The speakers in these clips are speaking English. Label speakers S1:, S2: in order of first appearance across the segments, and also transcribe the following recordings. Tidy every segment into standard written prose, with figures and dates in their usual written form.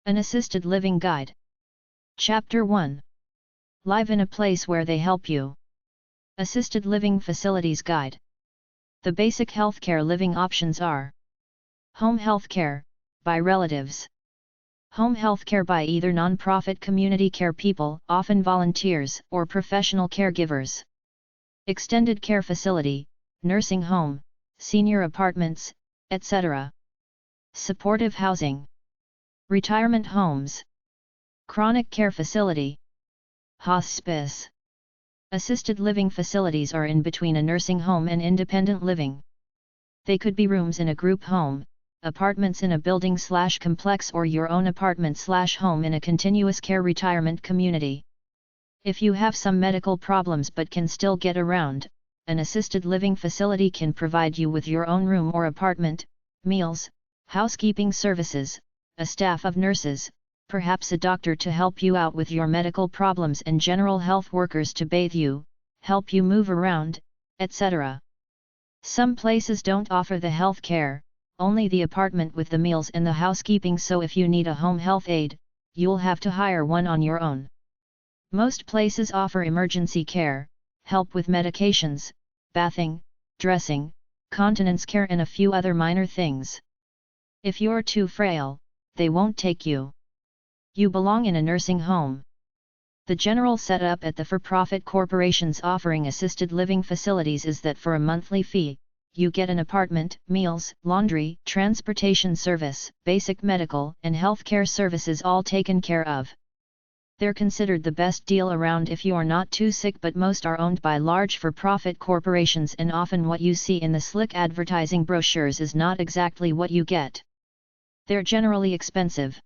S1: An Assisted Living Guide. Chapter 1. Live in a place where they help you. Assisted Living Facilities Guide. The basic healthcare living options are: home healthcare, by relatives. Home healthcare by either non-profit community care people, often volunteers, or professional caregivers. Extended care facility, nursing home, senior apartments, etc. Supportive housing. Retirement homes. Chronic care facility. Hospice. Assisted living facilities are in between a nursing home and independent living. They could be rooms in a group home, apartments in a building/complex, or your own apartment/home in a continuous care retirement community. If you have some medical problems but can still get around, an assisted living facility can provide you with your own room or apartment, meals, housekeeping services, a staff of nurses, perhaps a doctor to help you out with your medical problems, and general health workers to bathe you, help you move around, etc. Some places don't offer the health care, only the apartment with the meals and the housekeeping, so if you need a home health aide, you'll have to hire one on your own. Most places offer emergency care, help with medications, bathing, dressing, continence care, and a few other minor things. If you're too frail, they won't take you. You belong in a nursing home. The general setup at the for-profit corporations offering assisted living facilities is that for a monthly fee, you get an apartment, meals, laundry, transportation service, basic medical and health care services all taken care of. They're considered the best deal around if you're not too sick, but most are owned by large for-profit corporations, and often what you see in the slick advertising brochures is not exactly what you get. They're generally expensive.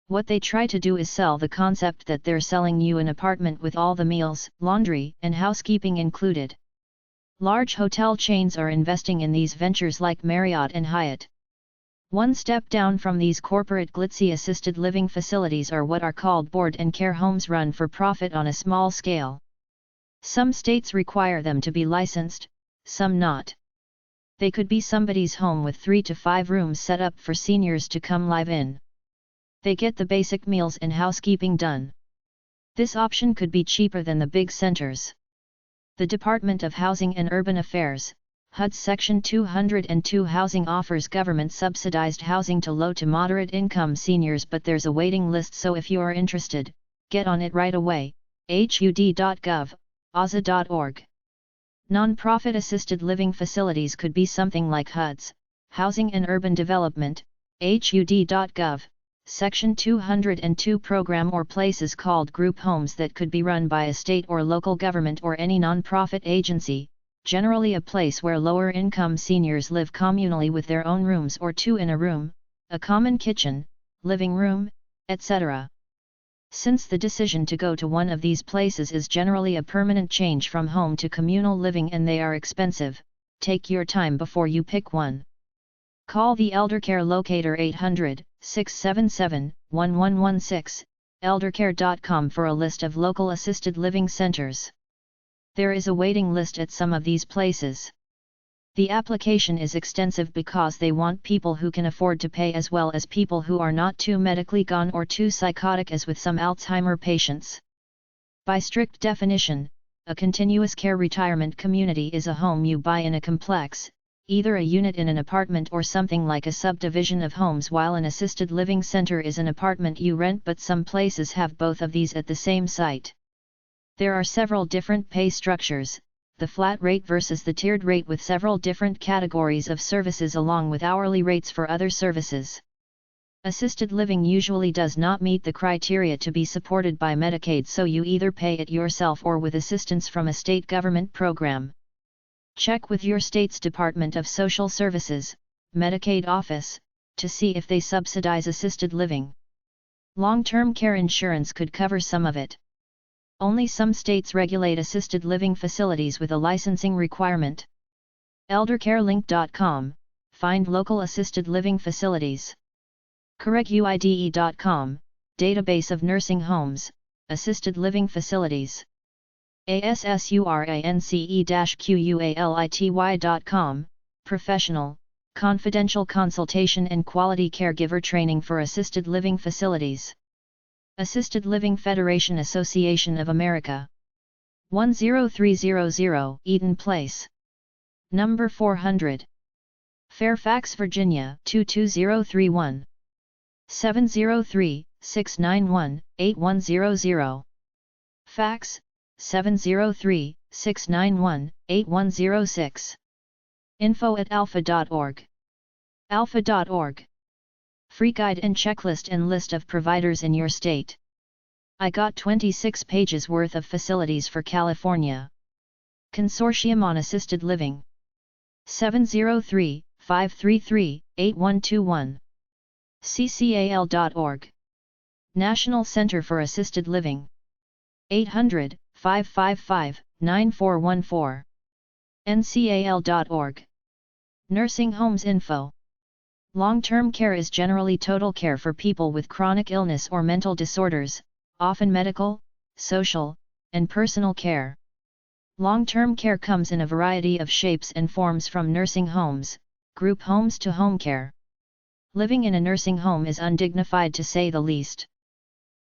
S1: What they try to do is sell the concept that they're selling you an apartment with all the meals, laundry, and housekeeping included. Large hotel chains are investing in these ventures like Marriott and Hyatt. One step down from these corporate glitzy assisted living facilities are what are called board and care homes, run for profit on a small scale. Some states require them to be licensed, some not. They could be somebody's home with 3 to 5 rooms set up for seniors to come live in. They get the basic meals and housekeeping done. This option could be cheaper than the big centers. The Department of Housing and Urban Affairs, HUD's Section 202 housing offers government-subsidized housing to low to moderate-income seniors, but there's a waiting list, so if you're interested, get on it right away. HUD.gov, OZA.org. Non-profit assisted living facilities could be something like HUD's Housing and Urban Development, HUD.gov, Section 202 program, or places called group homes that could be run by a state or local government or any non-profit agency, generally a place where lower-income seniors live communally with their own rooms or 2 in a room, a common kitchen, living room, etc. Since the decision to go to one of these places is generally a permanent change from home to communal living and they are expensive, take your time before you pick one. Call the Eldercare Locator 800-677-1116, eldercare.com for a list of local assisted living centers. There is a waiting list at some of these places. The application is extensive because they want people who can afford to pay, as well as people who are not too medically gone or too psychotic, as with some Alzheimer patients. By strict definition, a continuous care retirement community is a home you buy in a complex, either a unit in an apartment or something like a subdivision of homes, while an assisted living center is an apartment you rent, but some places have both of these at the same site. There are several different pay structures, the flat rate versus the tiered rate, with several different categories of services along with hourly rates for other services. Assisted living usually does not meet the criteria to be supported by Medicaid, so you either pay it yourself or with assistance from a state government program. Check with your state's Department of Social Services, Medicaid office, to see if they subsidize assisted living. Long-term care insurance could cover some of it. Only some states regulate assisted living facilities with a licensing requirement. Eldercarelink.com, find local assisted living facilities. CorrectUIDE.com, database of nursing homes, assisted living facilities. ASSURANCE-QUALITY.com, professional, Confidential consultation and quality caregiver training for assisted living facilities. Assisted Living Federation Association of America. 10300 Eden Place. Number 400. Fairfax, Virginia 22031. 703-691-8100. Fax, 703-691-8106. info@alpha.org. alpha.org. Free guide and checklist and list of providers in your state. I got 26 pages worth of facilities for California. Consortium on Assisted Living. 703-533-8121. ccal.org. National Center for Assisted Living. 800-555-9414. ncal.org. Nursing Homes Info. Long-term care is generally total care for people with chronic illness or mental disorders, often medical, social, and personal care. Long-term care comes in a variety of shapes and forms, from nursing homes, group homes to home care. Living in a nursing home is undignified, to say the least.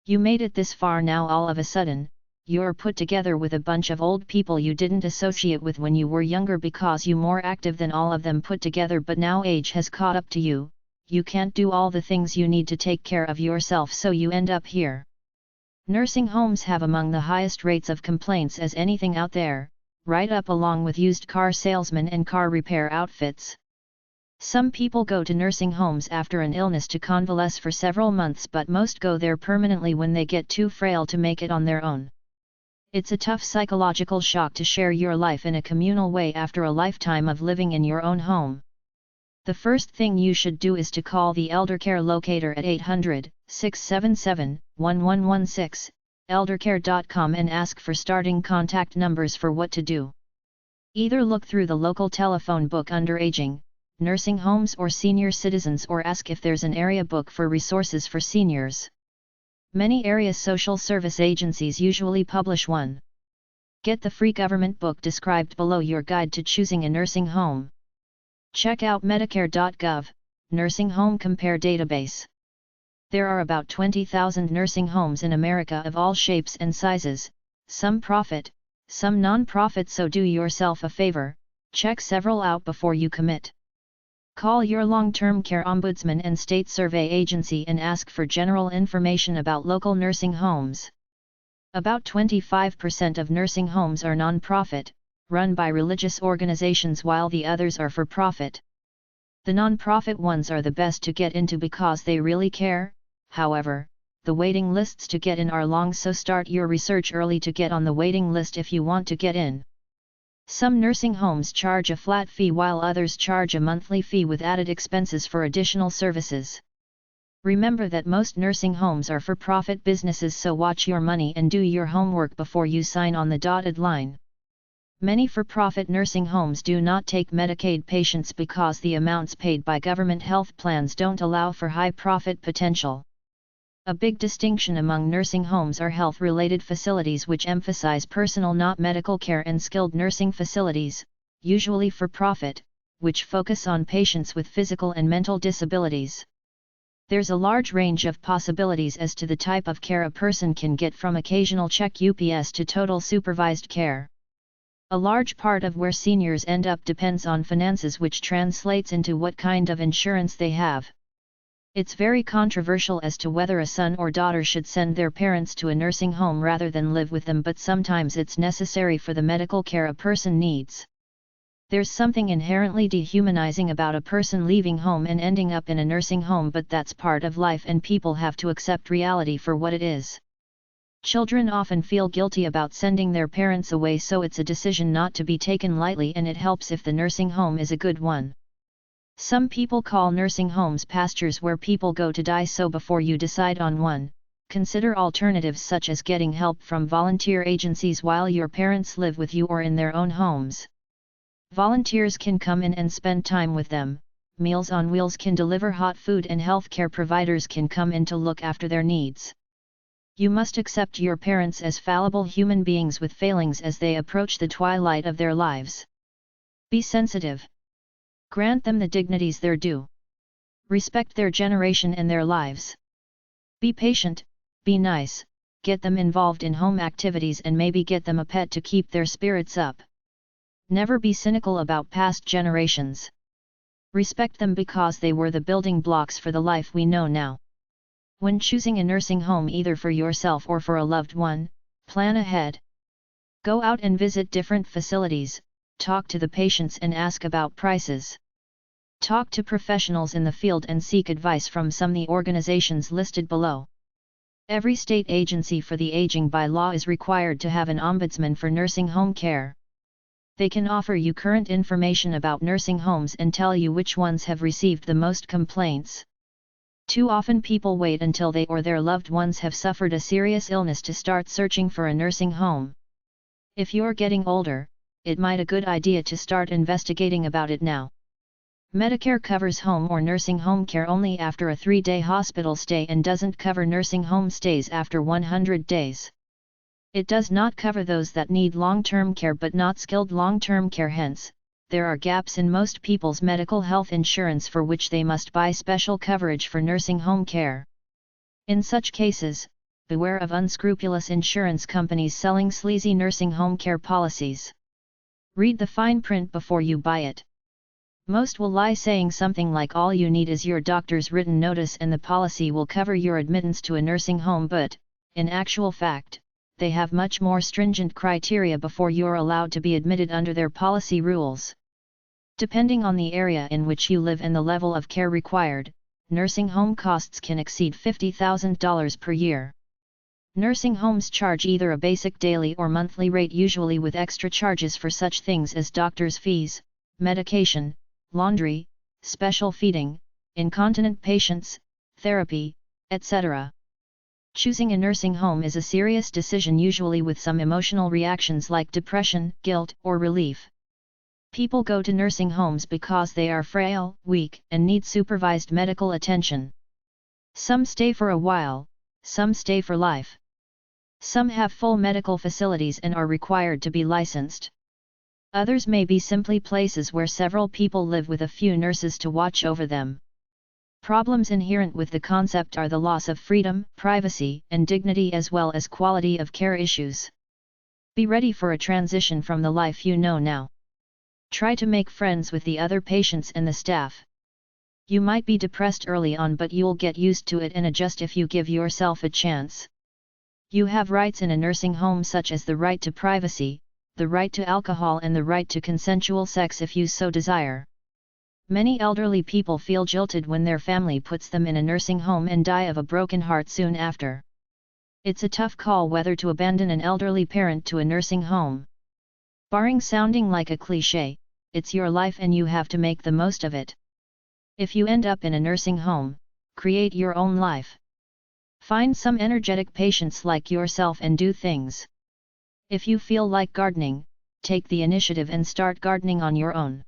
S1: You made it this far now, all of a sudden, you're put together with a bunch of old people you didn't associate with when you were younger because you're more active than all of them put together, but now age has caught up to you, you can't do all the things you need to take care of yourself, so you end up here. Nursing homes have among the highest rates of complaints as anything out there, right up along with used car salesmen and car repair outfits. Some people go to nursing homes after an illness to convalesce for several months, but most go there permanently when they get too frail to make it on their own. It's a tough psychological shock to share your life in a communal way after a lifetime of living in your own home. The first thing you should do is to call the Elder Care Locator at 800-677-1116, eldercare.com, and ask for starting contact numbers for what to do. Either look through the local telephone book under Aging, Nursing Homes or Senior Citizens, or ask if there's an area book for resources for seniors. Many area social service agencies usually publish one. Get the free government book described below, your guide to choosing a nursing home. Check out Medicare.gov, Nursing Home Compare Database. There are about 20,000 nursing homes in America of all shapes and sizes, some profit, some non-profit, so do yourself a favor, check several out before you commit. Call your long-term care ombudsman and state survey agency and ask for general information about local nursing homes. About 25% of nursing homes are non-profit, run by religious organizations, while the others are for profit. The non-profit ones are the best to get into because they really care. However, the waiting lists to get in are long, so start your research early to get on the waiting list if you want to get in. Some nursing homes charge a flat fee while others charge a monthly fee with added expenses for additional services. Remember that most nursing homes are for-profit businesses, so watch your money and do your homework before you sign on the dotted line. Many for-profit nursing homes do not take Medicaid patients because the amounts paid by government health plans don't allow for high profit potential. A big distinction among nursing homes are health-related facilities, which emphasize personal, not medical care, and skilled nursing facilities, usually for profit, which focus on patients with physical and mental disabilities. There's a large range of possibilities as to the type of care a person can get, from occasional check UPS to total supervised care. A large part of where seniors end up depends on finances, which translates into what kind of insurance they have. It's very controversial as to whether a son or daughter should send their parents to a nursing home rather than live with them, but sometimes it's necessary for the medical care a person needs. There's something inherently dehumanizing about a person leaving home and ending up in a nursing home, but that's part of life and people have to accept reality for what it is. Children often feel guilty about sending their parents away, so it's a decision not to be taken lightly, and it helps if the nursing home is a good one. Some people call nursing homes pastures where people go to die, so before you decide on one, consider alternatives such as getting help from volunteer agencies while your parents live with you or in their own homes. Volunteers can come in and spend time with them, Meals on Wheels can deliver hot food, and healthcare providers can come in to look after their needs. You must accept your parents as fallible human beings with failings as they approach the twilight of their lives. Be sensitive. Grant them the dignities their due. Respect their generation and their lives. Be patient, be nice, get them involved in home activities and maybe get them a pet to keep their spirits up. Never be cynical about past generations. Respect them because they were the building blocks for the life we know now. When choosing a nursing home either for yourself or for a loved one, plan ahead. Go out and visit different facilities, talk to the patients and ask about prices. Talk to professionals in the field and seek advice from some of the organizations listed below. Every state agency for the aging by law is required to have an ombudsman for nursing home care. They can offer you current information about nursing homes and tell you which ones have received the most complaints. Too often people wait until they or their loved ones have suffered a serious illness to start searching for a nursing home. If you're getting older, it might be a good idea to start investigating about it now. Medicare covers home or nursing home care only after a 3-day hospital stay and doesn't cover nursing home stays after 100 days. It does not cover those that need long-term care but not skilled long-term care. Hence, there are gaps in most people's medical health insurance for which they must buy special coverage for nursing home care. In such cases, beware of unscrupulous insurance companies selling sleazy nursing home care policies. Read the fine print before you buy it. Most will lie saying something like all you need is your doctor's written notice and the policy will cover your admittance to a nursing home, but, in actual fact, they have much more stringent criteria before you're allowed to be admitted under their policy rules. Depending on the area in which you live and the level of care required, nursing home costs can exceed $50,000 per year. Nursing homes charge either a basic daily or monthly rate, usually with extra charges for such things as doctor's fees, medication, laundry, special feeding, incontinent patients, therapy, etc. Choosing a nursing home is a serious decision, usually with some emotional reactions like depression, guilt, or relief. People go to nursing homes because they are frail, weak, and need supervised medical attention. Some stay for a while, some stay for life. Some have full medical facilities and are required to be licensed. Others may be simply places where several people live with a few nurses to watch over them. Problems inherent with the concept are the loss of freedom, privacy, and dignity, as well as quality of care issues. Be ready for a transition from the life you know now. Try to make friends with the other patients and the staff. You might be depressed early on, but you'll get used to it and adjust if you give yourself a chance. You have rights in a nursing home, such as the right to privacy, the right to alcohol, and the right to consensual sex if you so desire. Many elderly people feel jilted when their family puts them in a nursing home and die of a broken heart soon after. It's a tough call whether to abandon an elderly parent to a nursing home. Barring sounding like a cliché, it's your life and you have to make the most of it. If you end up in a nursing home, create your own life. Find some energetic patients like yourself and do things. If you feel like gardening, take the initiative and start gardening on your own.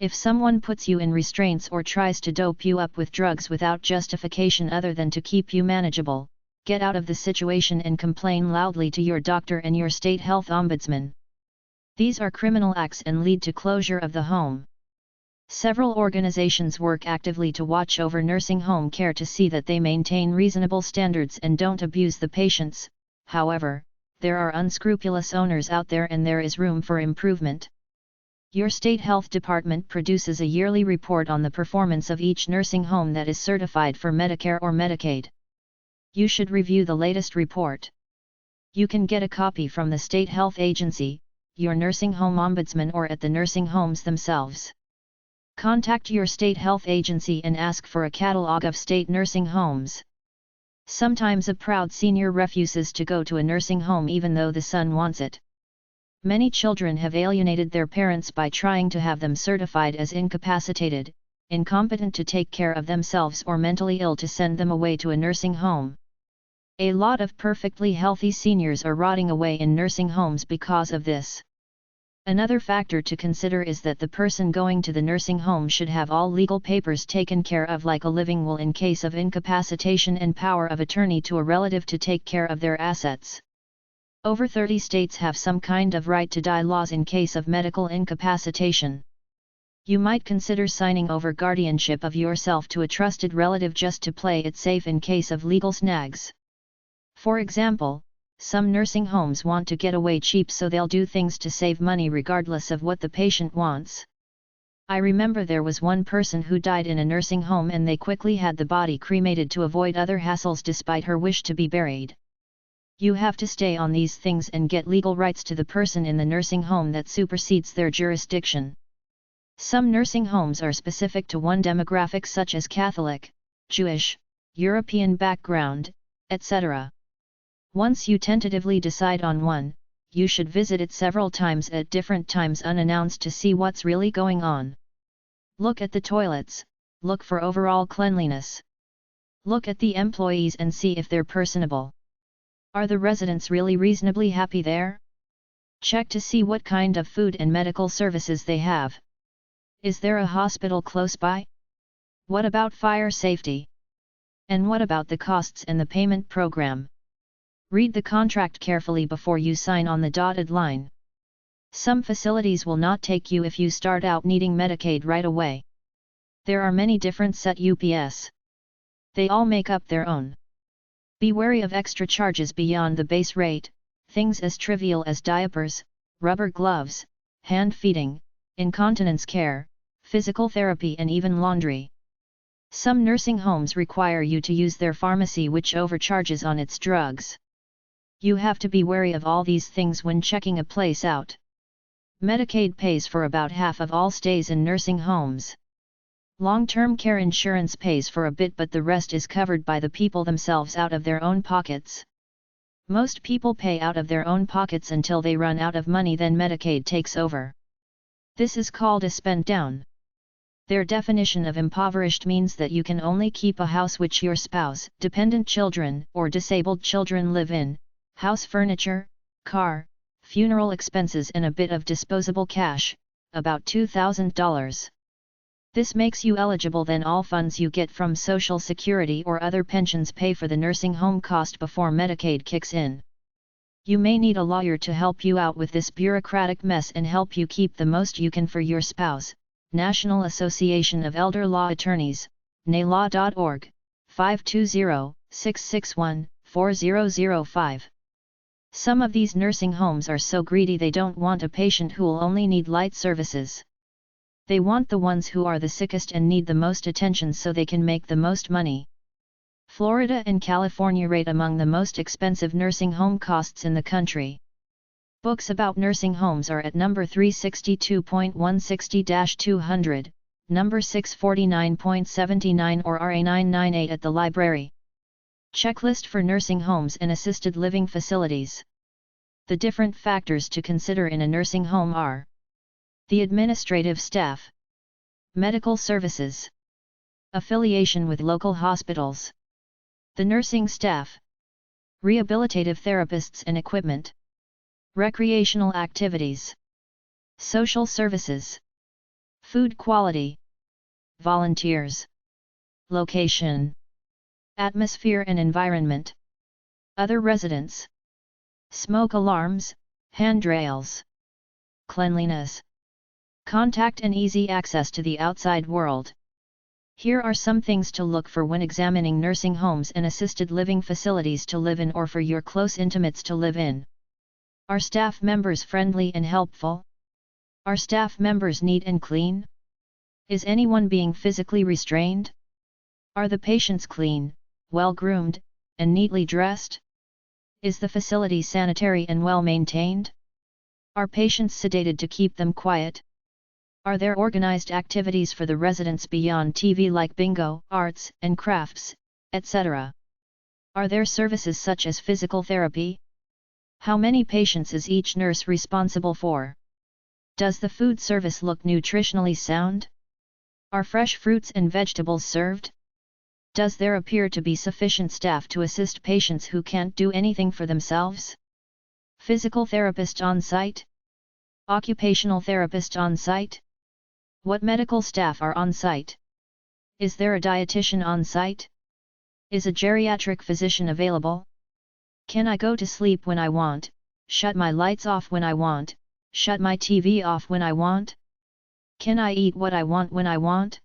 S1: If someone puts you in restraints or tries to dope you up with drugs without justification other than to keep you manageable, get out of the situation and complain loudly to your doctor and your state health ombudsman. These are criminal acts and lead to closure of the home. Several organizations work actively to watch over nursing home care to see that they maintain reasonable standards and don't abuse the patients. However, there are unscrupulous owners out there and there is room for improvement. Your state health department produces a yearly report on the performance of each nursing home that is certified for Medicare or Medicaid. You should review the latest report. You can get a copy from the state health agency, your nursing home ombudsman, or at the nursing homes themselves. Contact your state health agency and ask for a catalog of state nursing homes. Sometimes a proud senior refuses to go to a nursing home even though the son wants it. Many children have alienated their parents by trying to have them certified as incapacitated, incompetent to take care of themselves, or mentally ill to send them away to a nursing home. A lot of perfectly healthy seniors are rotting away in nursing homes because of this. Another factor to consider is that the person going to the nursing home should have all legal papers taken care of like a living will in case of incapacitation, and power of attorney to a relative to take care of their assets. Over 30 states have some kind of right to die laws in case of medical incapacitation. You might consider signing over guardianship of yourself to a trusted relative just to play it safe in case of legal snags. For example, some nursing homes want to get away cheap, so they'll do things to save money regardless of what the patient wants. I remember there was one person who died in a nursing home and they quickly had the body cremated to avoid other hassles despite her wish to be buried. You have to stay on these things and get legal rights to the person in the nursing home that supersedes their jurisdiction. Some nursing homes are specific to one demographic such as Catholic, Jewish, European background, etc. Once you tentatively decide on one, you should visit it several times at different times unannounced to see what's really going on. Look at the toilets, look for overall cleanliness. Look at the employees and see if they're personable. Are the residents really reasonably happy there? Check to see what kind of food and medical services they have. Is there a hospital close by? What about fire safety? And what about the costs and the payment program? Read the contract carefully before you sign on the dotted line. Some facilities will not take you if you start out needing Medicaid right away. There are many different UPS. They all make up their own. Be wary of extra charges beyond the base rate, things as trivial as diapers, rubber gloves, hand feeding, incontinence care, physical therapy and even laundry. Some nursing homes require you to use their pharmacy, which overcharges on its drugs. You have to be wary of all these things when checking a place out. Medicaid pays for about half of all stays in nursing homes. Long-term care insurance pays for a bit, but the rest is covered by the people themselves out of their own pockets. Most people pay out of their own pockets until they run out of money, then Medicaid takes over. This is called a spend down. Their definition of impoverished means that you can only keep a house which your spouse, dependent children, or disabled children live in, house furniture, car, funeral expenses and a bit of disposable cash, about $2,000. This makes you eligible, then all funds you get from Social Security or other pensions pay for the nursing home cost before Medicaid kicks in. You may need a lawyer to help you out with this bureaucratic mess and help you keep the most you can for your spouse. National Association of Elder Law Attorneys, nalaw.org, 520-661-4005. Some of these nursing homes are so greedy they don't want a patient who'll only need light services. They want the ones who are the sickest and need the most attention so they can make the most money. Florida and California rate among the most expensive nursing home costs in the country. Books about nursing homes are at number 362.160-200, number 649.79 or RA 998 at the library. Checklist for nursing homes and assisted living facilities. The different factors to consider in a nursing home are: the administrative staff, medical services, affiliation with local hospitals, the nursing staff, rehabilitative therapists and equipment, recreational activities, social services, food quality, volunteers, location, atmosphere and environment, other residents, smoke alarms, handrails, cleanliness, contact and easy access to the outside world. Here are some things to look for when examining nursing homes and assisted living facilities to live in or for your close intimates to live in. Are staff members friendly and helpful? Are staff members neat and clean? Is anyone being physically restrained? Are the patients clean, well-groomed, and neatly dressed? Is the facility sanitary and well-maintained? Are patients sedated to keep them quiet? Are there organized activities for the residents beyond TV like bingo, arts and crafts, etc.? Are there services such as physical therapy? How many patients is each nurse responsible for? Does the food service look nutritionally sound? Are fresh fruits and vegetables served? Does there appear to be sufficient staff to assist patients who can't do anything for themselves? Physical therapist on site? Occupational therapist on site? What medical staff are on site? Is there a dietitian on site? Is a geriatric physician available? Can I go to sleep when I want, shut my lights off when I want, shut my TV off when I want? Can I eat what I want when I want?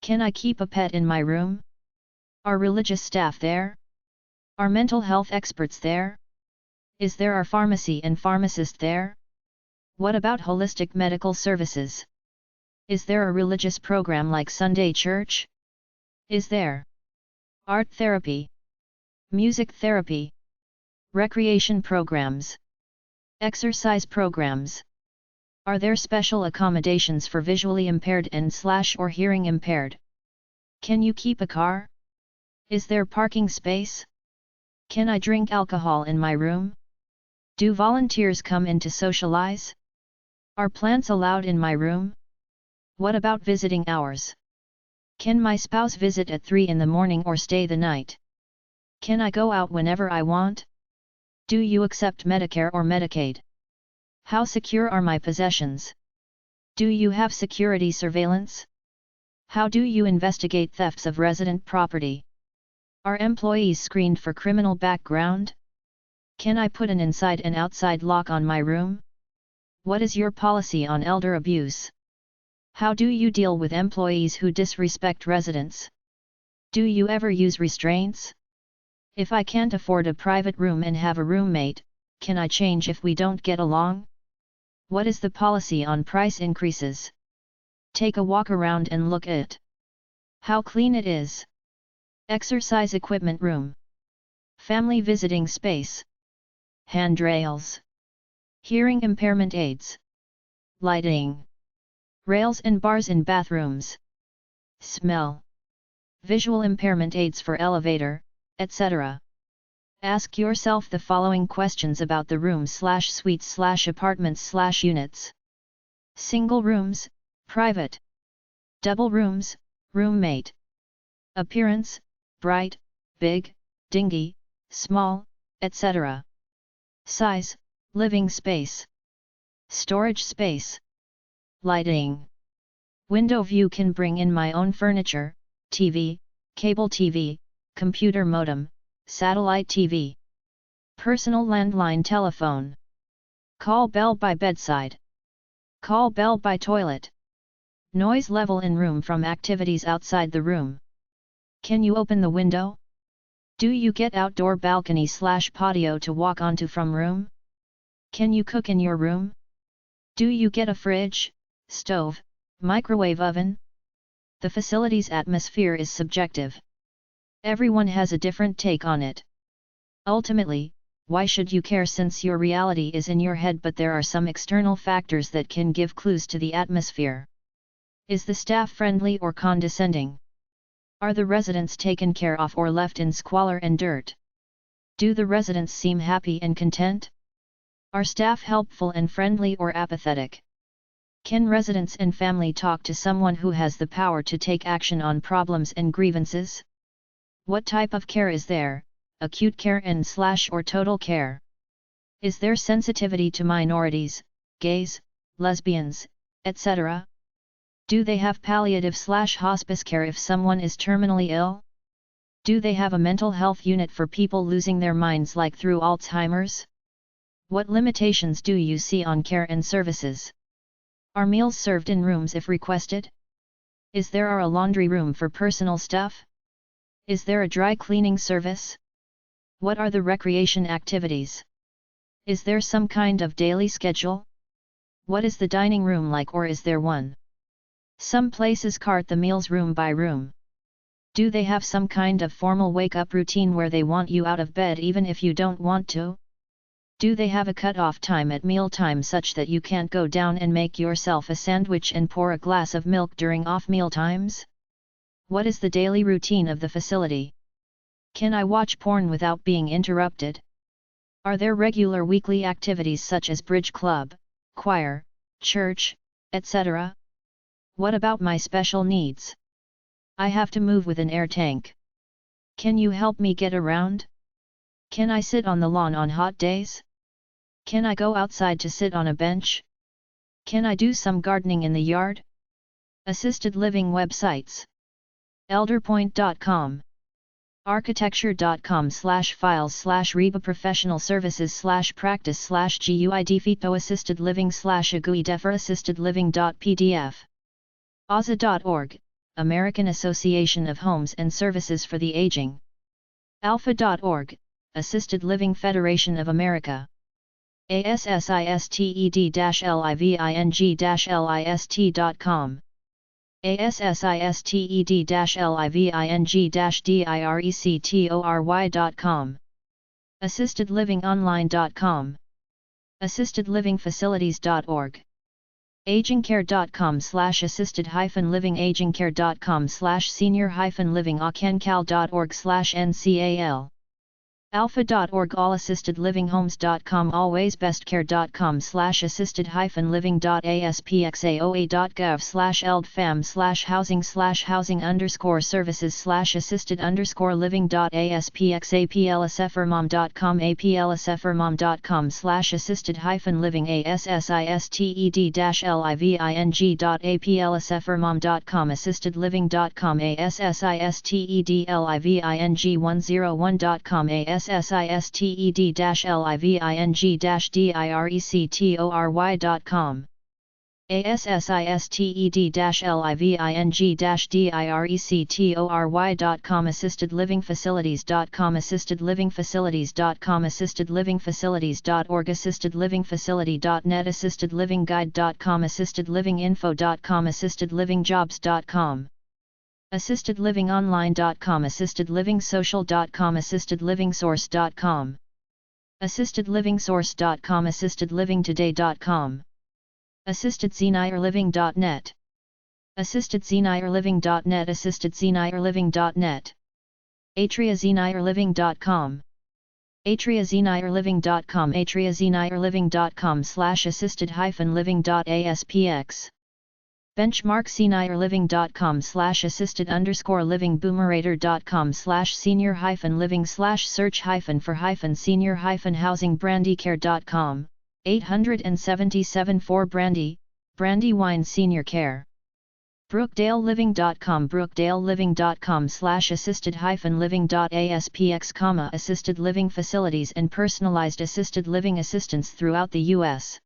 S1: Can I keep a pet in my room? Are religious staff there? Are mental health experts there? Is there a pharmacy and pharmacist there? What about holistic medical services? Is there a religious program like Sunday Church? Is there art therapy, music therapy, recreation programs, exercise programs? Are there special accommodations for visually impaired and/or hearing impaired? Can you keep a car? Is there parking space? Can I drink alcohol in my room? Do volunteers come in to socialize? Are plants allowed in my room? What about visiting hours? Can my spouse visit at 3 in the morning or stay the night? Can I go out whenever I want? Do you accept Medicare or Medicaid? How secure are my possessions? Do you have security surveillance? How do you investigate thefts of resident property? Are employees screened for criminal background? Can I put an inside and outside lock on my room? What is your policy on elder abuse? How do you deal with employees who disrespect residents? Do you ever use restraints? If I can't afford a private room and have a roommate, can I change if we don't get along? What is the policy on price increases? Take a walk around and look at it. How clean it is. Exercise equipment room. Family visiting space. Handrails. Hearing impairment aids. Lighting. Rails and bars in bathrooms. Smell. Visual impairment aids for elevator, etc. Ask yourself the following questions about the rooms/suites/apartments/units. Single rooms, private. Double rooms, roommate. Appearance, bright, big, dingy, small, etc. Size, living space. Storage space. Lighting. Window view. Can bring in my own furniture, TV, cable TV, computer modem, satellite TV. Personal landline telephone. Call bell by bedside. Call bell by toilet. Noise level in room from activities outside the room. Can you open the window? Do you get outdoor balcony/patio to walk onto from room? Can you cook in your room? Do you get a fridge, stove, microwave oven? The facility's atmosphere is subjective. Everyone has a different take on it. Ultimately, why should you care since your reality is in your head, but there are some external factors that can give clues to the atmosphere. Is the staff friendly or condescending? Are the residents taken care of or left in squalor and dirt? Do the residents seem happy and content? Are staff helpful and friendly or apathetic? Can residents and family talk to someone who has the power to take action on problems and grievances? What type of care is there, acute care and/or total care? Is there sensitivity to minorities, gays, lesbians, etc.? Do they have palliative/hospice care if someone is terminally ill? Do they have a mental health unit for people losing their minds like through Alzheimer's? What limitations do you see on care and services? Are meals served in rooms if requested? Is there a laundry room for personal stuff? Is there a dry cleaning service? What are the recreation activities? Is there some kind of daily schedule? What is the dining room like, or is there one? Some places cart the meals room by room. Do they have some kind of formal wake-up routine where they want you out of bed even if you don't want to? Do they have a cut-off time at mealtime such that you can't go down and make yourself a sandwich and pour a glass of milk during off-meal times? What is the daily routine of the facility? Can I watch porn without being interrupted? Are there regular weekly activities such as bridge club, choir, church, etc.? What about my special needs? I have to move with an air tank. Can you help me get around? Can I sit on the lawn on hot days? Can I go outside to sit on a bench? Can I do some gardening in the yard? Assisted living websites. Elderpoint.com architecture.com/files/reba professional services/practice/GUI defeato assisted living/agui defer assisted living.pdf ASA.org, American Association of Homes and Services for the Aging. Alpha.org, Assisted Living Federation of America. ASSISTED-LIVING-LIST.com. ASSISTED-LIVING-DIRECTORY.com. AssistedLivingOnline.com. AssistedLivingFacilities.org. agingcare.com/assisted-living agingcare.com/senior-living.aukencal.org/ncal. alpha.org allassistedlivinghomes.com alwaysbestcare.com/housing/housing_services/assisted_living.aspxapl.aspxapl.com apl.asfrmom.com/assisted-living assisted-living.apl.asfrmom.com assistedliving.com assistedliving101.com assistedliving-directory.com. assistedliving-directory.com assistedlivingfacilities.com assistedlivingfacilities.com assistedlivingfacilities.org assistedlivingfacility.net assistedlivingguide.com assistedlivinginfo.com assistedlivingjobs.com. AssistedLivingOnline.com AssistedLivingSocial.com AssistedLivingSource.com. AssistedLivingSource.com AssistedLivingToday.com. AssistedSeniorLiving.net. AssistedSeniorLiving.net AssistedSeniorLiving.net. AtriaSeniorLiving.com. AtriaSeniorLiving.com AtriaSeniorLiving.com/assisted-living.aspx. benchmark-senior-living.com/assisted-living/search-for-senior-housing brandy care.com 877 Brandywine Senior Care. brookdaleliving.com brookdaleliving.com/assisted-living.aspx, assisted living facilities and personalized assisted living assistance throughout the U.S.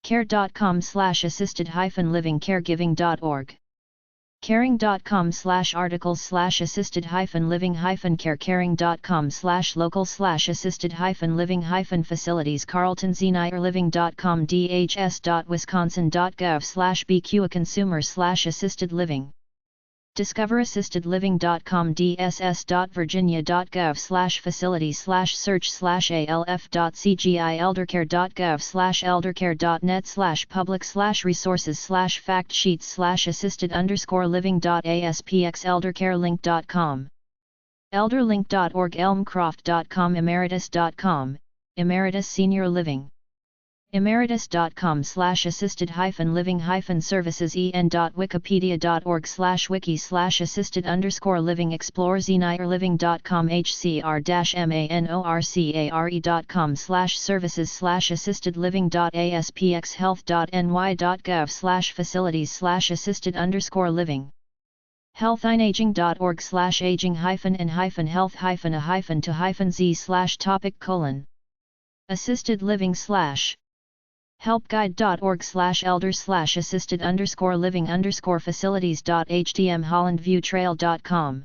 S1: care.com/assisted-living caregiving.org. caring.com/articles/assisted-living-care caring.com/local/assisted-living-facilities carltonzenierliving.com dhs.wisconsin.gov/bq a consumer/assisted-living. discoverAssistedLiving.com dss.virginia.gov/facility/search/alf.cgi eldercare.gov/eldercare.net/public/resources/fact-sheets/assisted_living.aspx eldercarelink.com. elderlink.org elmcroft.com emeritus.com, Emeritus Senior Living. emeritus.com/assisted-living-services en.wikipedia.org/wiki/assisted_living explore zenierliving.com hcr-manorcare.com/services/assisted-living.aspx health.ny.gov/facilities/assisted_living. healthinaging.org/aging-and-health-a-to-z/ assisted-living/ helpguide.org/elder/assisted_living_facilities.htm hollandviewtrail.com.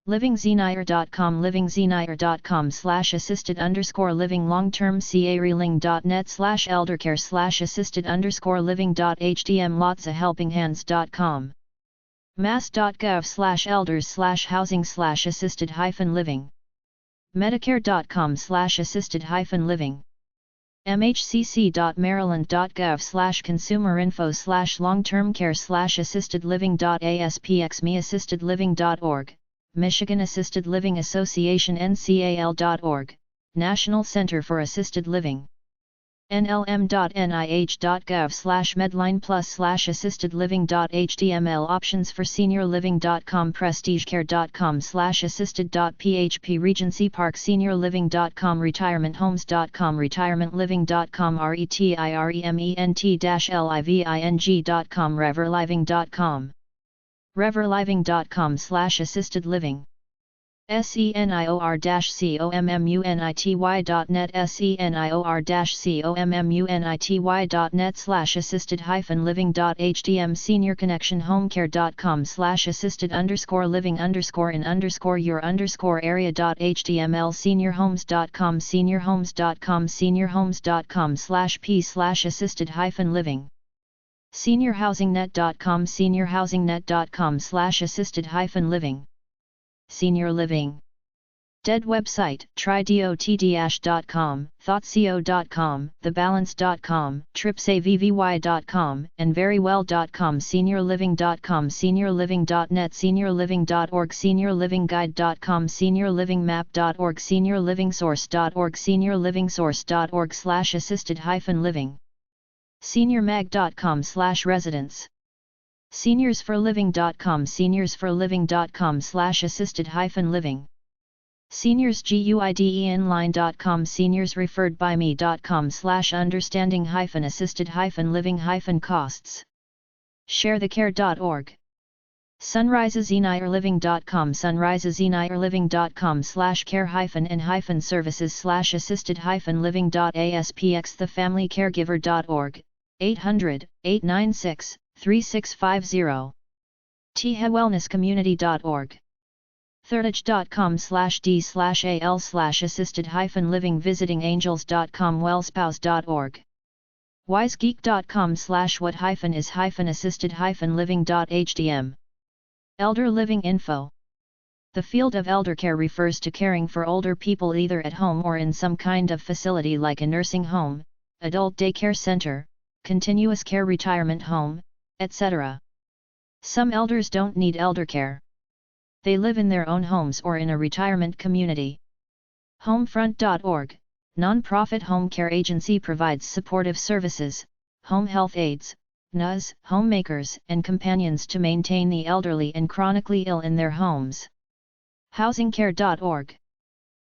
S1: livingzenier.com livingzenier.com/assisted_living long-term careling.net/eldercare/assisted_living.htm lotsahelpinghands.com. mass.gov/elders/housing/assisted-living. medicare.com/assisted-living. mhcc.maryland.gov/consumerinfo/long-term care/assisted-living.aspx meassistedliving.org, Michigan Assisted Living Association ncal.org, National Center for Assisted Living. nlm.nih.gov/medlineplus/assistedliving.html options for seniorliving.com prestigecare.com/assisted.php Regency Park seniorliving.com retirementhomes.com retirementliving.com retirement-living.com reverliving.com reverliving.com/assisted living. senior-community.net senior-community.net/assisted-living.hdm seniorconnectionhomecare.com/assisted_living_in_your_area.html seniorhomes.com/p/assisted-living seniorhousingnet.com seniorhousingnet.com/assisted-living Senior Living Dead website, try.dot.com, thoughtco.com, thebalance.com, tripsavvy.com, and verywell.com seniorliving.com seniorliving.net seniorliving.org seniorlivingguide.com seniorlivingmap.org seniorlivingsource.org seniorlivingsource.org/assisted-living seniormag.com/residence seniorsforliving.com seniorsforliving.com/assisted-living seniorsguideinline.com seniorsreferredbyme.com/understanding-assisted-living-costs sharethecare.org sunrisesenireliving.com sunrisesenireliving.com/care-services/assisted-living.aspx thefamilycaregiver.org 800-896-3650 tehawellnesscommunity.org thirtich.com/d/al/assisted-living visitingangels.com wellspouse.org wisegeek.com/what-is-assisted-living.hdm Elder Living Info The field of eldercare refers to caring for older people either at home or in some kind of facility like a nursing home, adult daycare center, continuous care retirement home, etc. Some elders don't need eldercare. They live in their own homes or in a retirement community. Homefront.org, non-profit home care agency provides supportive services, home health aides, NUS, homemakers and companions to maintain the elderly and chronically ill in their homes. Housingcare.org,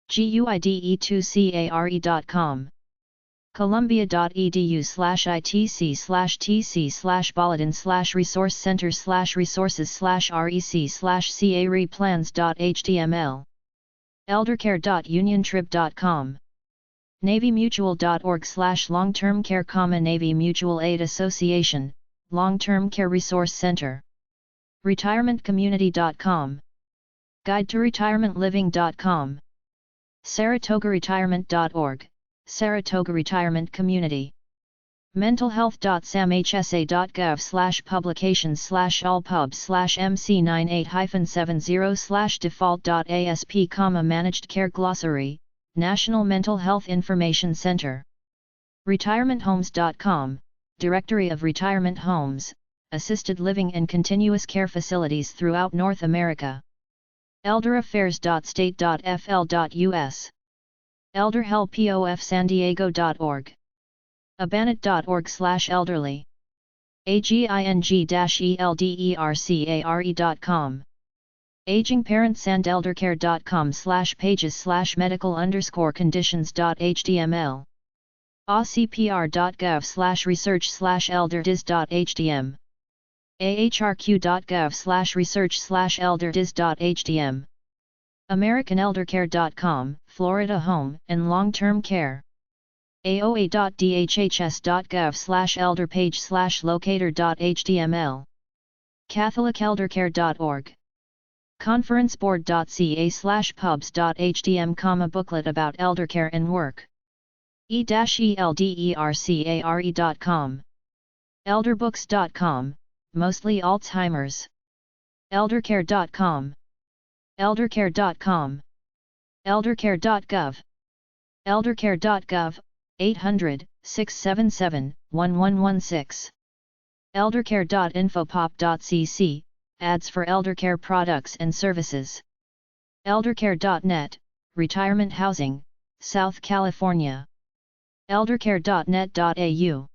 S1: guide2care.com. columbia.edu/itc/tc/bulletin/resource center/resources/rec/ca-replans.html eldercare.uniontrib.com navymutual.org/long-term care, Navy Mutual Aid Association, Long-Term Care Resource Center retirementcommunity.com guide-to-retirementliving.com saratogaretirement.org Saratoga Retirement Community mentalhealth.samhsa.gov/allpub/mc98-70/default.asp, managed care glossary, National Mental Health Information Center retirementhomes.com, Directory of retirement homes, assisted living and continuous care facilities throughout North America elderaffairs.state.fl.us elderhelpofsandiego.org abanit.org/elderly aging-eldercare.com agingparents&eldercare.com/pages/medical_conditions.html acpr.gov/research/elderdis.htm ahrq.gov/research/elderdis.htm americaneldercare.com, Florida Home and Long-Term Care aoa.dhhs.gov/elderpage/locator.html catholiceldercare.org conferenceboard.ca/pubs.htm, booklet about eldercare and work e-eldercare.com elderbooks.com, mostly Alzheimer's eldercare.com eldercare.com eldercare.gov eldercare.gov 800-677-1116 eldercare.infopop.cc ads for eldercare products and services eldercare.net retirement housing South California eldercare.net.au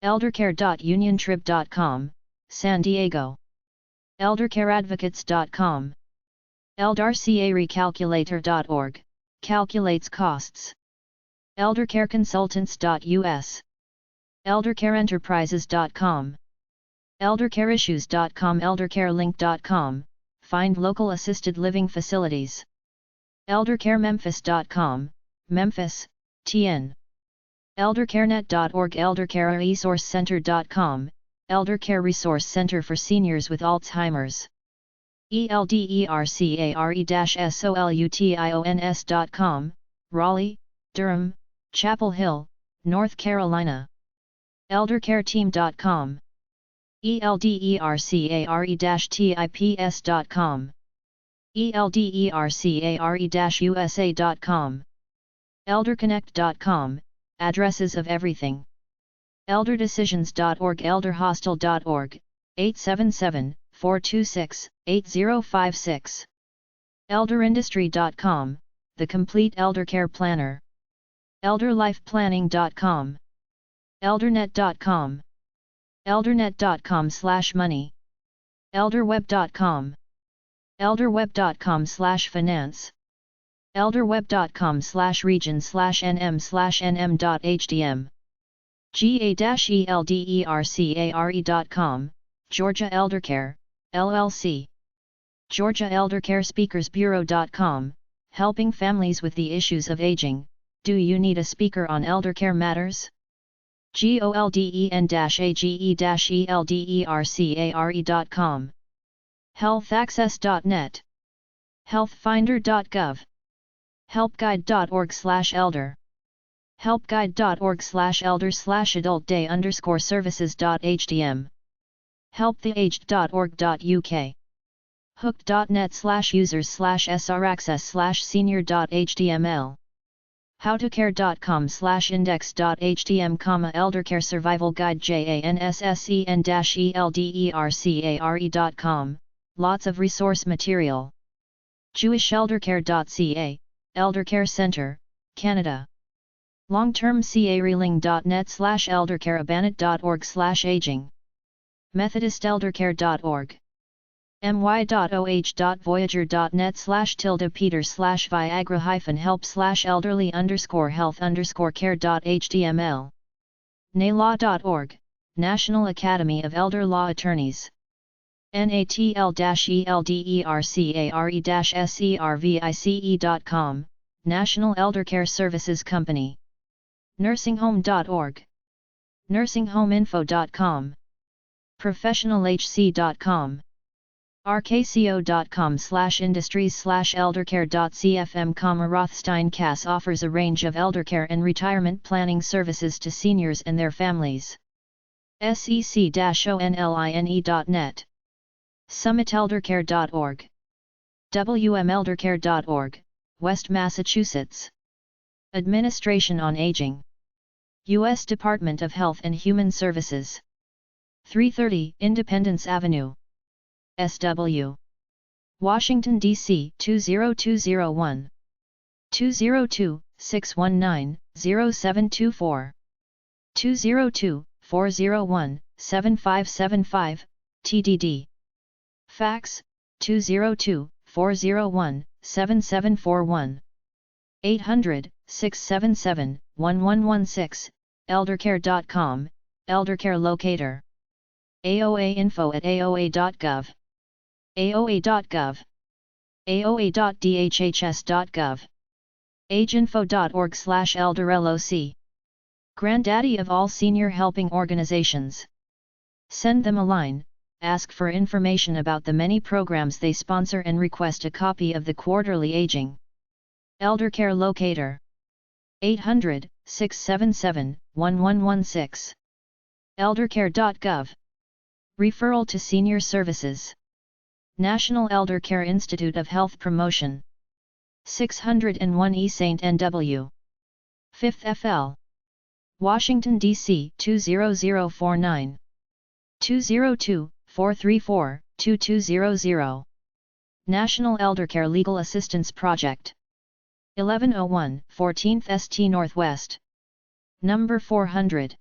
S1: eldercare.uniontrib.com San Diego eldercareadvocates.com eldercarecalculator.org calculates costs eldercareconsultants.us eldercareenterprises.com eldercareissues.com eldercarelink.com find local assisted living facilities ElderCareMemphis.com, Memphis, TN. ElderCareNet.org, ElderCareResourceCenter.com, Eldercare Resource Center for Seniors with Alzheimer's. ELDERCARE-SOLUTIONS.com, Raleigh, Durham, Chapel Hill, North Carolina. ElderCareTeam.com. ELDERCARE-TIPS.com. ELDERCARE-USA.com. ElderConnect.com, addresses of everything. ElderDecisions.org, ElderHostel.org, 877-426-8056. ElderIndustry.com, the complete eldercare planner. ElderLifePlanning.com. ElderNet.com. ElderNet.com/money. ElderWeb.com. ElderWeb.com/finance. ElderWeb.com/region/nm/nm.hdm. GA-ELDERCARE.com, Georgia Eldercare, LLC. Georgia Eldercare Speakers Bureau.com, helping families with the issues of aging. Do you need a speaker on eldercare matters? GOLDEN-AGE-ELDERCARE.com. HealthAccess.net. HealthFinder.gov. HelpGuide.org/elder. HelpGuide.org/elder/adultday_services.hdm. HelpTheAged.org.uk. Hooked.net/users/sraccess/senior.html. howtocare.com/index.htm, Eldercare Survival Guide JANSSEN-ELDERCARE.com, lots of resource material. JewishEldercare.ca, Eldercare Center, Canada. LongTermCaReLing.net/eldercareabanet.org/aging. MEthodistEldercare.org. my.oh.voyager.net/tilde-peter/viagra-help/elderly_health_care.html. NALaw.org, National Academy of Elder Law Attorneys. NATL-ELDERCARE-SERVICE.com, National Eldercare Services Company. NursingHome.org. NursingHomeInfo.com. ProfessionalHC.com. rkco.com/industries/eldercare.cfm, Rothstein Cass offers a range of eldercare and retirement planning services to seniors and their families. sec-online.net. summiteldercare.org. wmeldercare.org, West Massachusetts. Administration on Aging. U.S. Department of Health and Human Services. 330 Independence Avenue, SW. Washington, D.C. 20201. 202-619-0724. 202-401-7575, TDD. Fax, 202-401-7741. 800-677-1116, eldercare.com, Eldercare Locator. AOA.info@aoa.gov. AOA.gov. AOA.dhhs.gov. ageinfo.org/elderloc. Granddaddy of all senior helping organizations. Send them a line, ask for information about the many programs they sponsor and request a copy of the Quarterly Aging Eldercare Locator. 800-677-1116. eldercare.gov. Referral to Senior Services. National Eldercare Institute of Health Promotion. 601 E St. N.W. 5th FL. Washington, D.C. 20049. 202-434-2200. National Eldercare Legal Assistance Project. 1101 14th St. Northwest. Number 400.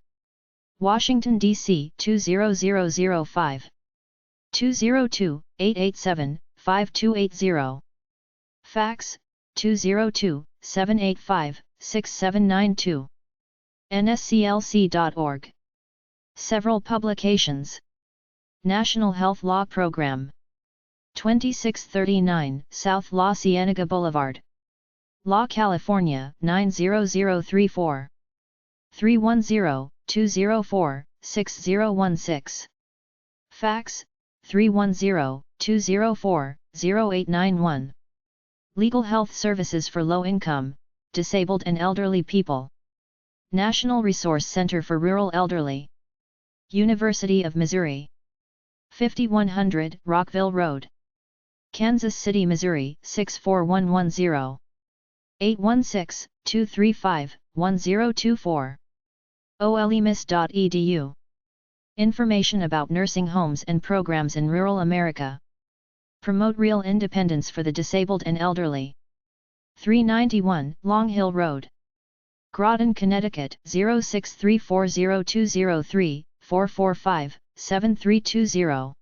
S1: Washington, D.C. 20005. 202-887-5280. Fax, 202-785-6792. nsclc.org. Several publications. National Health Law Program. 2639 South La Cienega Boulevard, Law California 90034. 310-204-6016. Fax 310-204-0891. Legal Health Services for Low-Income, Disabled and Elderly People. National Resource Center for Rural Elderly. University of Missouri. 5100 Rockville Road. Kansas City, Missouri 64110. 816-235-1024. olemis.edu. Information about nursing homes and programs in rural America. Promote real independence for the disabled and elderly. 391 Long Hill Road. Groton, Connecticut 06340203445-7320.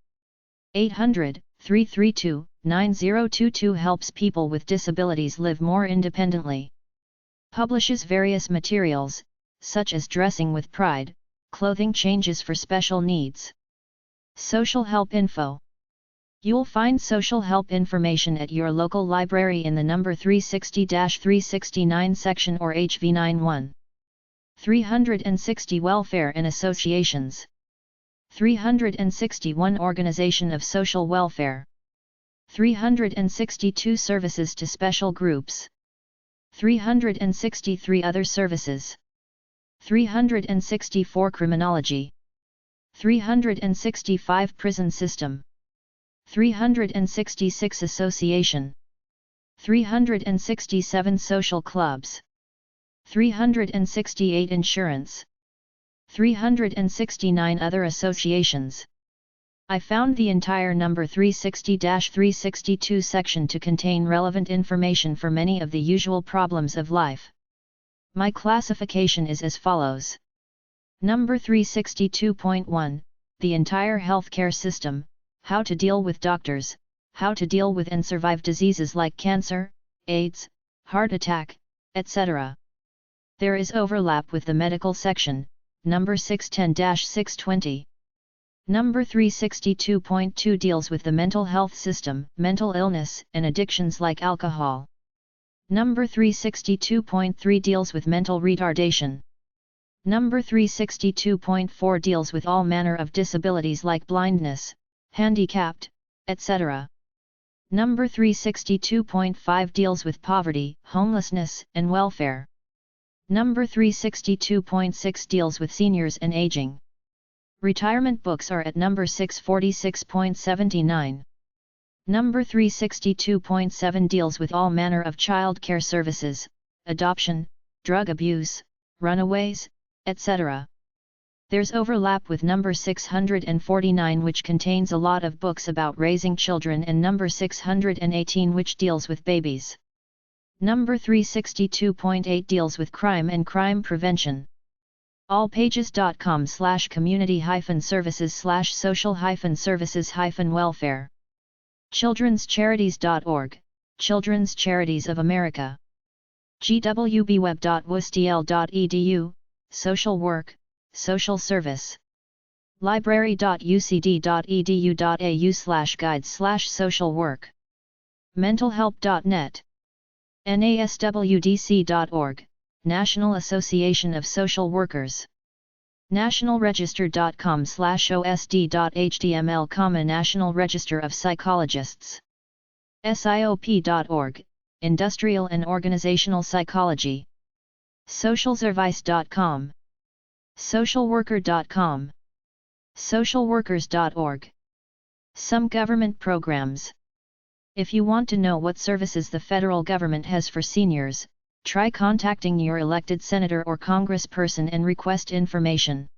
S1: 800-332-9022 helps people with disabilities live more independently. Publishes various materials, such as Dressing with Pride, clothing changes for special needs. Social help info. You'll find social help information at your local library in the number 360-369 section or HV91. 360 Welfare and Associations. 361 Organization of Social Welfare. 362 Services to Special Groups. 363 Other Services. 364 Criminology. 365 Prison System. 366 Association. 367 Social Clubs. 368 Insurance. 369 Other Associations. I found the entire number 360-362 section to contain relevant information for many of the usual problems of life. My classification is as follows. Number 362.1, the entire healthcare system, how to deal with doctors, how to deal with and survive diseases like cancer, AIDS, heart attack, etc. There is overlap with the medical section, number 610-620. Number 362.2 deals with the mental health system, mental illness, and addictions like alcohol. Number 362.3 deals with mental retardation. Number 362.4 deals with all manner of disabilities like blindness, handicapped, etc. Number 362.5 deals with poverty, homelessness, and welfare. Number 362.6 deals with seniors and aging. Retirement books are at number 646.79. Number 362.7 deals with all manner of child care services, adoption, drug abuse, runaways, etc. There's overlap with number 649, which contains a lot of books about raising children, and number 618, which deals with babies. Number 362.8 deals with crime and crime prevention. allpages.com/community-services/social-services-welfare. childrenscharities.org, Children's Charities of America. gwbweb.wstl.edu, social work, social service. library.ucd.edu.au/guides/social work. mentalhelp.net. naswdc.org, National Association of Social Workers. nationalregister.com/osd.html, National Register of Psychologists. siop.org, Industrial and Organizational Psychology. socialservice.com. socialworker.com. socialworkers.org. Some government programs. If you want to know what services the federal government has for seniors, try contacting your elected senator or congressperson and request information.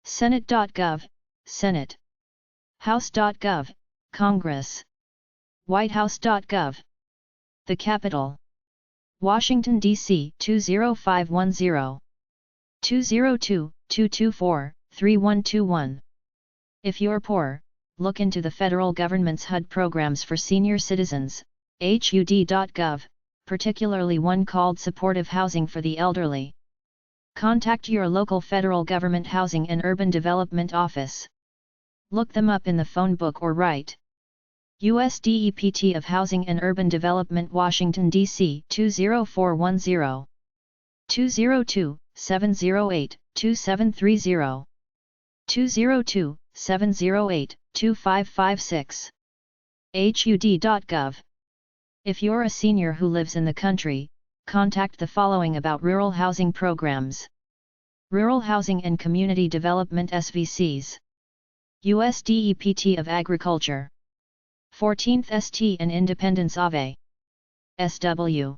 S1: Senate.gov, Senate. House.gov, Congress. Whitehouse.gov. The Capitol. Washington, D.C. 20510. 202-224-3121. If you're poor, look into the federal government's HUD programs for senior citizens, HUD.gov, particularly one called Supportive Housing for the Elderly. Contact your local federal government Housing and Urban Development Office. Look them up in the phone book or write U.S. DEPT of Housing and Urban Development, Washington, D.C. 20410. 202-708-2730. 202-708-2556. HUD.gov. If you're a senior who lives in the country, contact the following about rural housing programs. Rural Housing and Community Development SVCs. U.S. DEPT of Agriculture. 14th St. and Independence Ave. SW.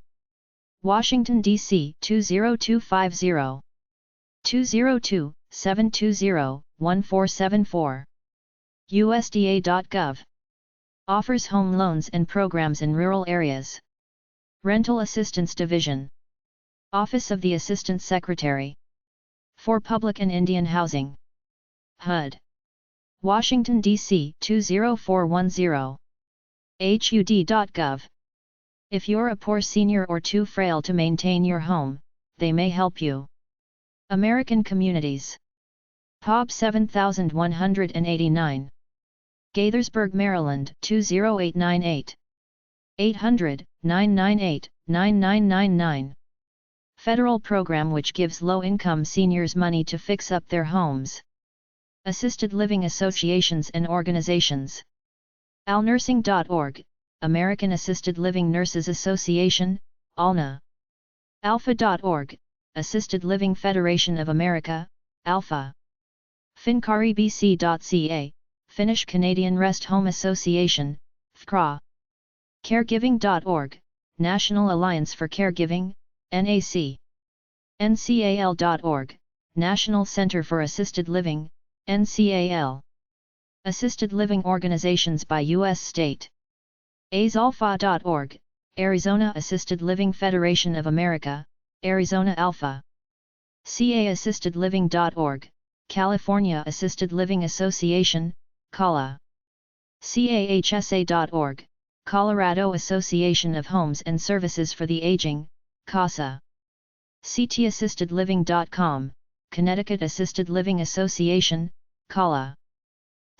S1: Washington, D.C. 20250. 202-720-1474. USDA.gov. Offers home loans and programs in rural areas. Rental Assistance Division. Office of the Assistant Secretary for Public and Indian Housing. HUD. Washington, D.C. 20410. HUD.gov. If you're a poor senior or too frail to maintain your home, they may help you. American Communities. epub 7189. Gaithersburg, Maryland 20898. 800-998-9999. Federal program which gives low-income seniors money to fix up their homes. Assisted Living Associations and Organizations. alnursing.org, American Assisted Living Nurses Association, ALNA. alpha.org, Assisted Living Federation of America, ALPHA. fincaribc.ca, Finnish Canadian Rest Home Association, FCRA. caregiving.org, National Alliance for Caregiving, NAC. ncal.org, National Center for Assisted Living, NCAL. Assisted Living Organizations by U.S. State. AZALPHA.org, Arizona Assisted Living Federation of America, Arizona Alpha. CAAssistedliving.org, California Assisted Living Association, CALA. CAHSA.org, Colorado Association of Homes and Services for the Aging, CASA. CTAssistedliving.com, Connecticut Assisted Living Association, CALA.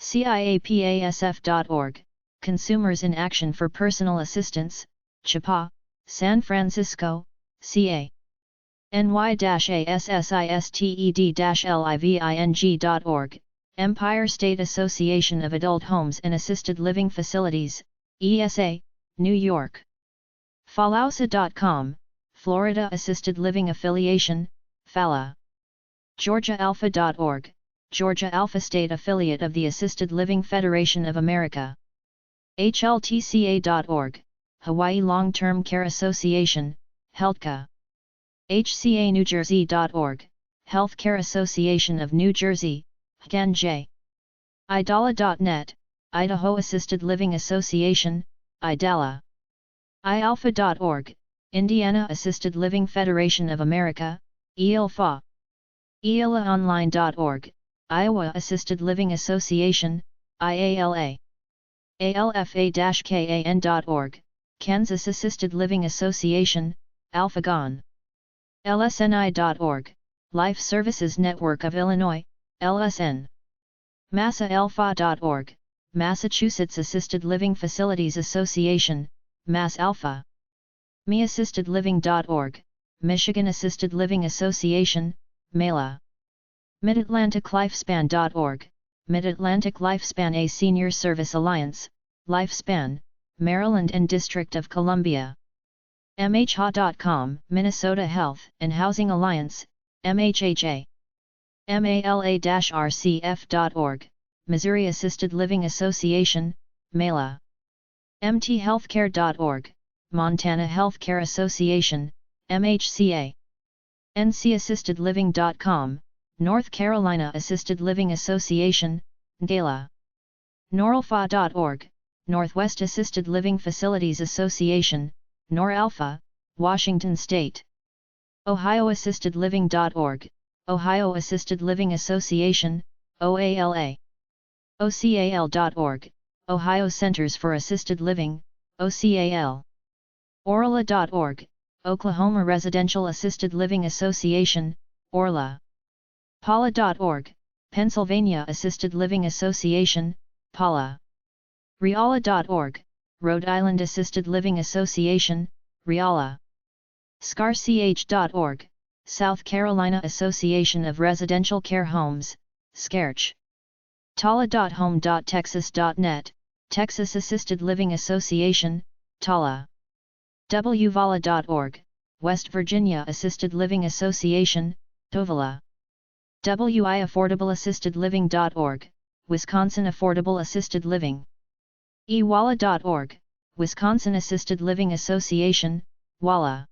S1: CIAPASF.org, Consumers in Action for Personal Assistance, CHAPA, San Francisco, CA. NY-ASSISTED-LIVING.org, Empire State Association of Adult Homes and Assisted Living Facilities, ESA, New York. FALAUSA.com, Florida Assisted Living Affiliation, FALA. GeorgiaAlpha.org, Georgia Alpha State Affiliate of the Assisted Living Federation of America. HLTCA.org, Hawaii Long-Term Care Association, HELTCA. HCANewJersey.org, Healthcare Association of New Jersey, HCANJ. IDALA.net, Idaho Assisted Living Association, IDALA. IALPHA.org, Indiana Assisted Living Federation of America, IALFA. IALAonline.org, Iowa Assisted Living Association, IALA. ALFA-KAN.org, Kansas Assisted Living Association, AlphaGon. LSNI.org, Life Services Network of Illinois, LSN. MassaAlpha.org, Massachusetts Assisted Living Facilities Association, MassAlpha. MeAssistedLiving.org, Michigan Assisted Living Association, MELA. MidAtlanticLifespan.org, Mid-Atlantic Lifespan, a Senior Service Alliance, Lifespan, Maryland and District of Columbia. MHA.com, Minnesota Health and Housing Alliance, MHHA. MALA-RCF.org, Missouri Assisted Living Association, MELA. MTHealthcare.org, Montana Healthcare Association, MHCA. NCAssistedliving.com, North Carolina Assisted Living Association, NCALA. NORALPHA.org, Northwest Assisted Living Facilities Association, NORALPHA, Washington State. OhioAssistedLiving.org, Ohio Assisted Living Association, OALA. OCAL.org, Ohio Centers for Assisted Living, OCAL. ORLA.org, Oklahoma Residential Assisted Living Association, ORLA. PALA.org, Pennsylvania Assisted Living Association, PALA. Reala.org, Rhode Island Assisted Living Association, Reala. SCARCH.org, South Carolina Association of Residential Care Homes, SCARCH. TALA.home.texas.net, Texas Assisted Living Association, TALA. WVALA.org, West Virginia Assisted Living Association, TOVALA. WIAffordableAssistedLiving.org, Wisconsin Affordable Assisted Living. EWALA.org, Wisconsin Assisted Living Association, WALA.